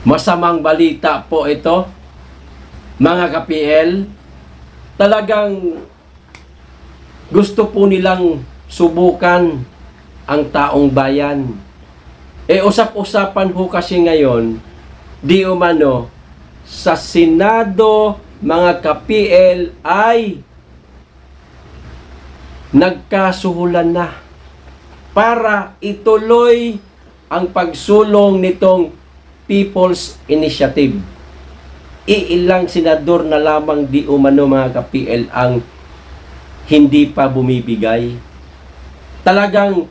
Masamang balita po ito, mga ka-PL. Talagang gusto po nilang subukan ang taong bayan. Usap-usapan ho kasi ngayon, di umano, sa Senado, mga ka-PL ay nagkasuhulan na para ituloy ang pagsulong nitong People's Initiative. Iilang senador na lamang di umano, mga ka-PL, ang hindi pa bumibigay. Talagang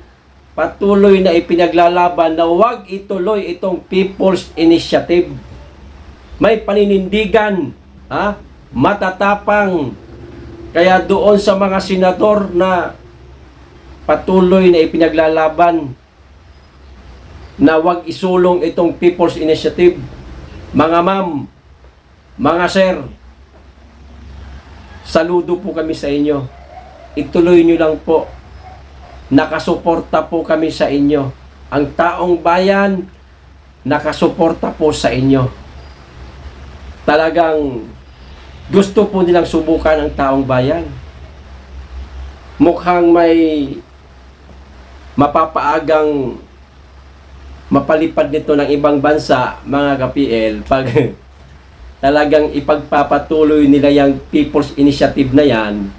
patuloy na ipinaglalaban na huwag ituloy itong People's Initiative. May paninindigan, matatapang. Kaya doon sa mga senador na patuloy na ipinaglalaban na huwag isulong itong People's Initiative, mga ma'am, mga sir, saludo po kami sa inyo. Ituloy nyo lang po. Nakasuporta po kami sa inyo. Ang taong bayan, nakasuporta po sa inyo. Talagang gusto po nilang subukan ang taong bayan. Mukhang may mapapaagang mapalipad nito ng ibang bansa, mga ka-PL, pag talagang ipagpapatuloy nila yung People's Initiative na yan.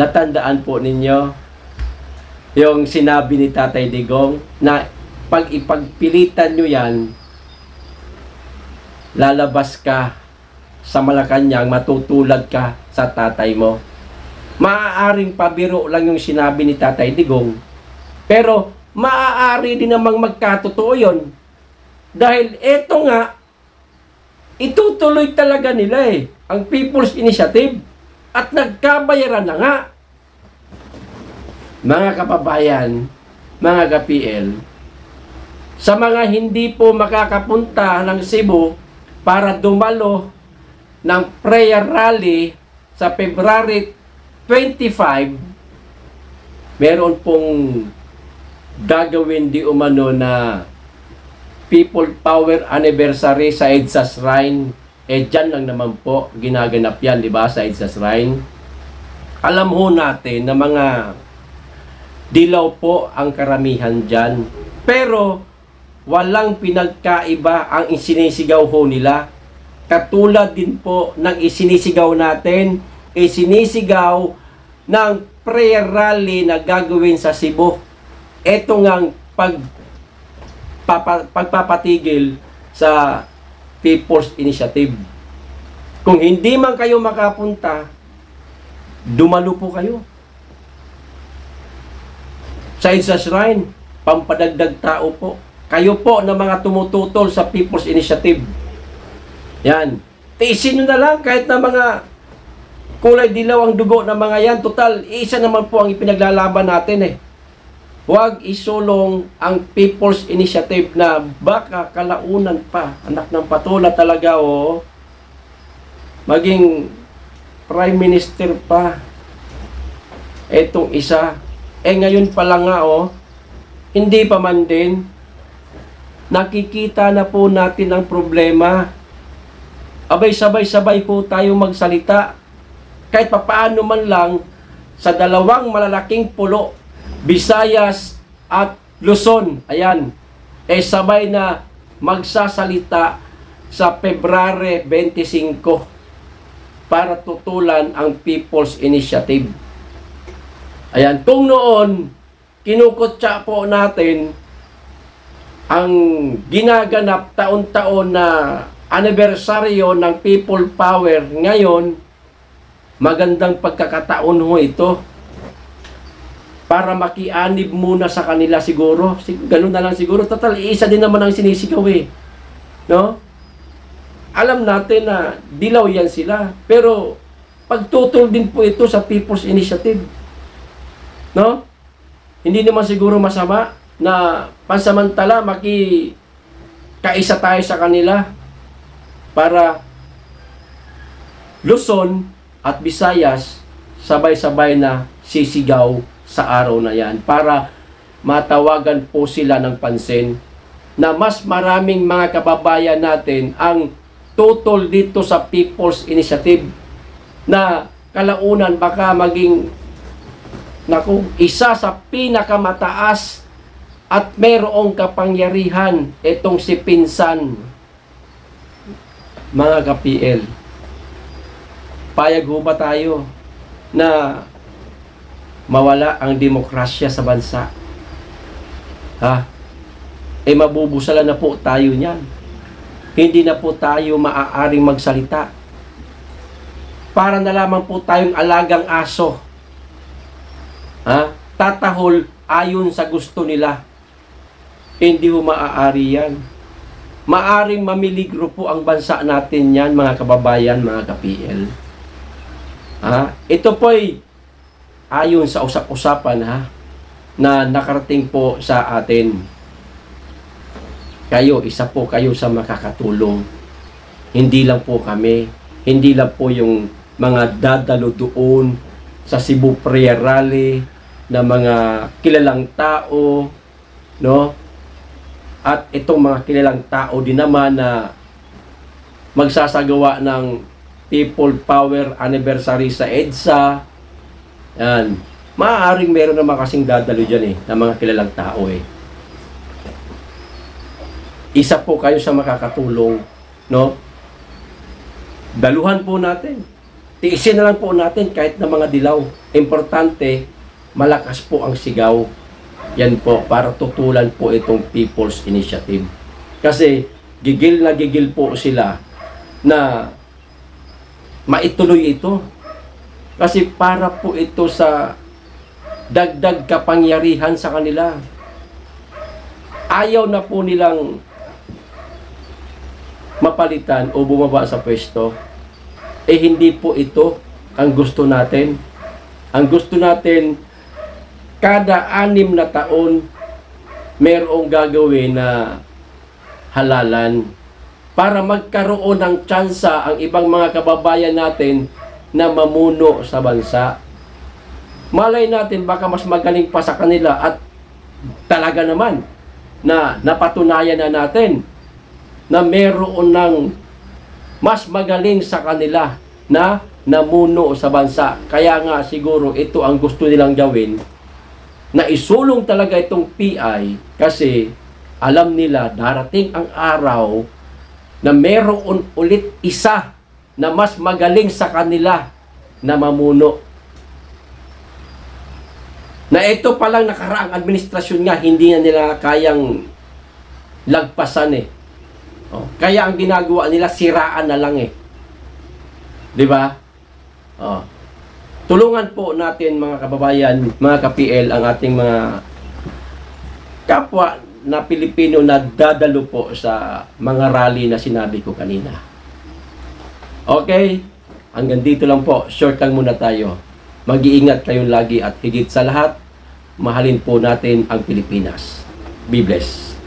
Natandaan po ninyo yung sinabi ni Tatay Digong na pag ipagpilitan nyo yan, lalabas ka sa Malacanang, matutulad ka sa tatay mo. Maaaring pabiro lang yung sinabi ni Tatay Digong, pero maaari din namang magkatotoo yun. Dahil eto nga, itutuloy talaga nila ang People's Initiative at nagkabayaran na nga. Mga kababayan, mga ka-PL, sa mga hindi po makakapunta ng Cebu para dumalo ng prayer rally sa February 25, meron pong gagawin di umano na People Power Anniversary sa EDSA Shrine. Dyan lang naman po ginaganap yan, di ba, sa EDSA Shrine. Alam ho natin na mga dilaw po ang karamihan dyan. Pero walang pinagkaiba ang isinisigaw ho nila. Katulad din po ng isinisigaw natin, isinisigaw ng prayer rally na gagawin sa Cebu. Ito ngang pagpapatigil sa People's Initiative. Kung hindi man kayo makapunta, dumalo po kayo sa EDSA Shrine, pampadagdag tao po. Kayo po na mga tumututol sa People's Initiative. Yan. Tiisin nyo na lang kahit na mga kulay dilaw ang dugo ng mga yan. Total, isa naman po ang ipinaglalaban natin Huwag isulong ang People's Initiative na baka kalaunan pa. Anak ng patola talaga maging Prime Minister pa. Etong isa. Ngayon pa lang nga hindi pa man din. Nakikita na po natin ang problema. Abay, sabay-sabay po tayo magsalita. Kahit papaano man lang sa dalawang malalaking pulo, Visayas at Luzon. Ayan. Sabay na magsasalita sa February 25 para tutulan ang People's Initiative. Ayan. Kung noon, kinukutsa po natin ang ginaganap taon-taon na anibersaryo ng People Power, ngayon, magandang pagkakataon ito para makianib muna sa kanila siguro. Ganun na lang siguro. Total, isa din naman ang sinisigaw no? Alam natin na dilaw yan sila. Pero, pagtutol din po ito sa People's Initiative. No? Hindi naman siguro masama na pansamantala kaisa tayo sa kanila para Luzon at Visayas sabay-sabay na sisigaw sa araw na yan para matawagan po sila ng pansin na mas maraming mga kababayan natin ang tutol dito sa People's Initiative na kalaunan baka maging isa sa pinakamataas at mayroong kapangyarihan itong si Pinsan. Mga ka-PL, payag ho ba tayo na mawala ang demokrasya sa bansa? Ha? Mabubusalan na po tayo niyan. Hindi na po tayo maaaring magsalita. Para na lamang po tayong alagang aso. Ha? Tatahol ayon sa gusto nila. Hindi ho maaari yan. Maaring mamiligro po ang bansa natin yan, mga kababayan, mga ka-PL. Ha? Ito po'y ayon sa usap-usapan, ha, na nakarating po sa atin. Kayo, isa po kayo sa makakatulong. Hindi lang po kami, hindi lang po yung mga dadalo doon sa Cebu Prayer Rally na mga kilalang tao, no? At itong mga kilalang tao din naman na magsasagawa ng People Power Anniversary sa EDSA. Yan. Maaaring meron naman kasing dadalo dyan na mga kilalang tao Isa po kayo sa makakatulong, no? Daluhan po natin. Tiisin na lang po natin kahit na mga dilaw. Importante, malakas po ang sigaw. Yan po, para tutulan po itong People's Initiative. Kasi gigil na gigil po sila na maituloy ito. Kasi para po ito sa dagdag kapangyarihan sa kanila. Ayaw na po nilang mapalitan o bumaba sa pwesto. Hindi po ito ang gusto natin. Ang gusto natin, kada 6 na taon, mayroong gagawin na halalan para magkaroon ng tsansa ang ibang mga kababayan natin na mamuno sa bansa. Malay natin baka mas magaling pa sa kanila at talaga naman na napatunayan na natin na mayroon ng mas magaling sa kanila na namuno sa bansa. Kaya nga siguro ito ang gusto nilang gawin, na isulong talaga itong PI kasi alam nila darating ang araw na mayroon ulit isa na mas magaling sa kanila na mamuno. Na ito palang nakaraang administrasyon nga, hindi na nila kayang lagpasan Kaya ang ginagawa nila, siraan na lang Di ba? Tulungan po natin mga kababayan, mga ka-PL, ang ating mga kapwa na Pilipino na dadalo po sa mga rally na sinabi ko kanina. Okay? Hanggang dito lang po. Short lang muna tayo. Mag-iingat kayong lagi at higit sa lahat, mahalin po natin ang Pilipinas. Be blessed.